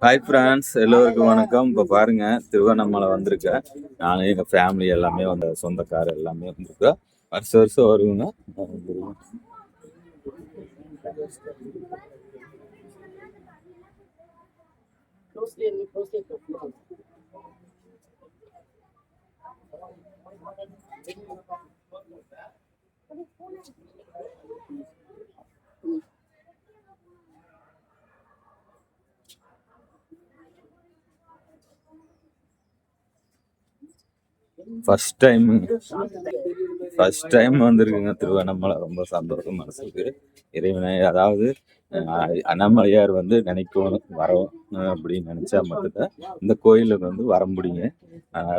Hi friends, எல்லோருக்கும் வணக்கம். இப்போ பாருங்க, திருவண்ணாமலை வந்திருக்கேன். நானும் எங்கள் ஃபேமிலி எல்லாமே வந்து சொந்தக்கார எல்லாமே வந்திருக்கோம். வருஷம் வருஷம் வருவோங்க. ஃபர்ஸ்ட் டைம் வந்திருக்குங்க திருவண்ணாமலை. ரொம்ப சந்தோஷம் மனசுக்கு. இறைவனை அதாவது அண்ணாமலையார் வந்து நினைக்கணும் வரோம் அப்படின்னு நினைச்சா மட்டும்தான் இந்த கோயிலுக்கு வந்து வர முடியுங்க.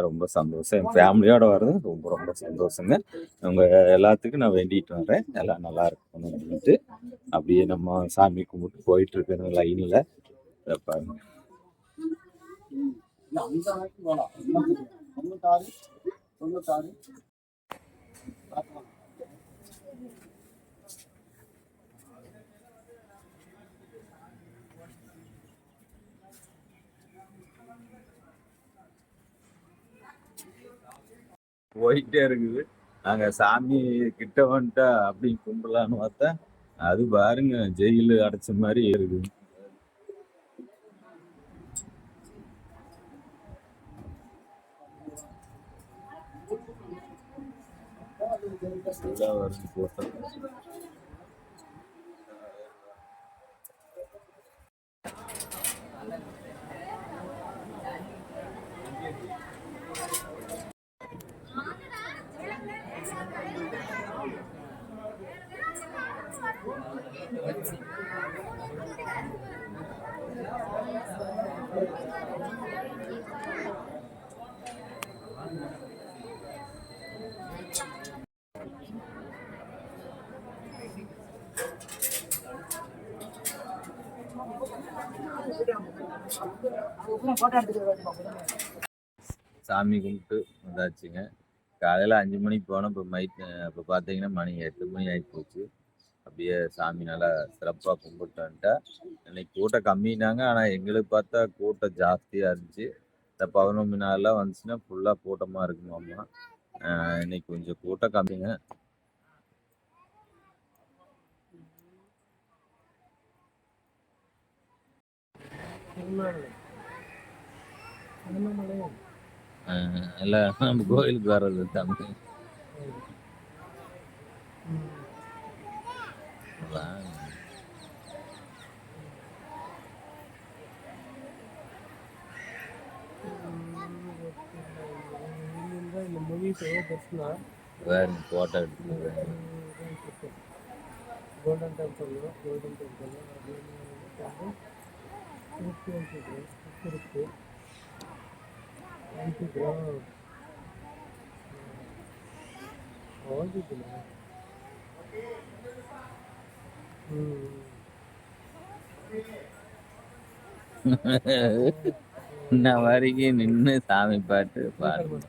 ரொம்ப சந்தோஷம். என் ஃபேமிலியோட வர்றது ரொம்ப ரொம்ப சந்தோஷங்க. உங்க எல்லாத்துக்கும் நான் வேண்டிட்டு வரேன், எல்லாம் நல்லா இருக்கணும் அப்படின்ட்டு. அப்படியே நம்ம சாமி கும்பிட்டு போயிட்டு இருக்கணும் லைன்ல. பாருங்க, போயிட்டே இருக்குது. நாங்க சாமி கிட்ட வந்துட்டா அப்படி கும்பிடலான்னு பார்த்தா அது பாருங்க ஜெயிலு அடைச்ச மாதிரி இருக்குது. வருது போட்டோம். சாமி கும்பிட்டு வந்தாச்சுங்க. காலையில் 5 மணிக்கு போனோம். இப்போ பார்த்தீங்கன்னா மணி 8 மணி ஆகி போச்சு. அப்படியே சாமி நல்லா சிறப்பாக கும்பிட்டுன்ட்டா. இன்னைக்கு கூட்டம் கம்மினாங்க, ஆனால் எங்களுக்கு பார்த்தா கூட்டம் ஜாஸ்தியாக இருந்துச்சு. இந்த பௌர்ணமி நாள்லாம் வந்துச்சுன்னா ஃபுல்லாக கூட்டமாக இருக்குமாம்மா. இன்னைக்கு கொஞ்சம் கூட்டம் கம்மிங்க. இல்லை, நம்ம கோயிலுக்கு வர்றது தம்பி. வேறு ஃபோட்டோ எடுத்துக்கிறேன். கோல்டன் டெம்பிள் இருக்கு. இன்ன வரைக்கும் நின்று சாமி பாட்டு பாடு.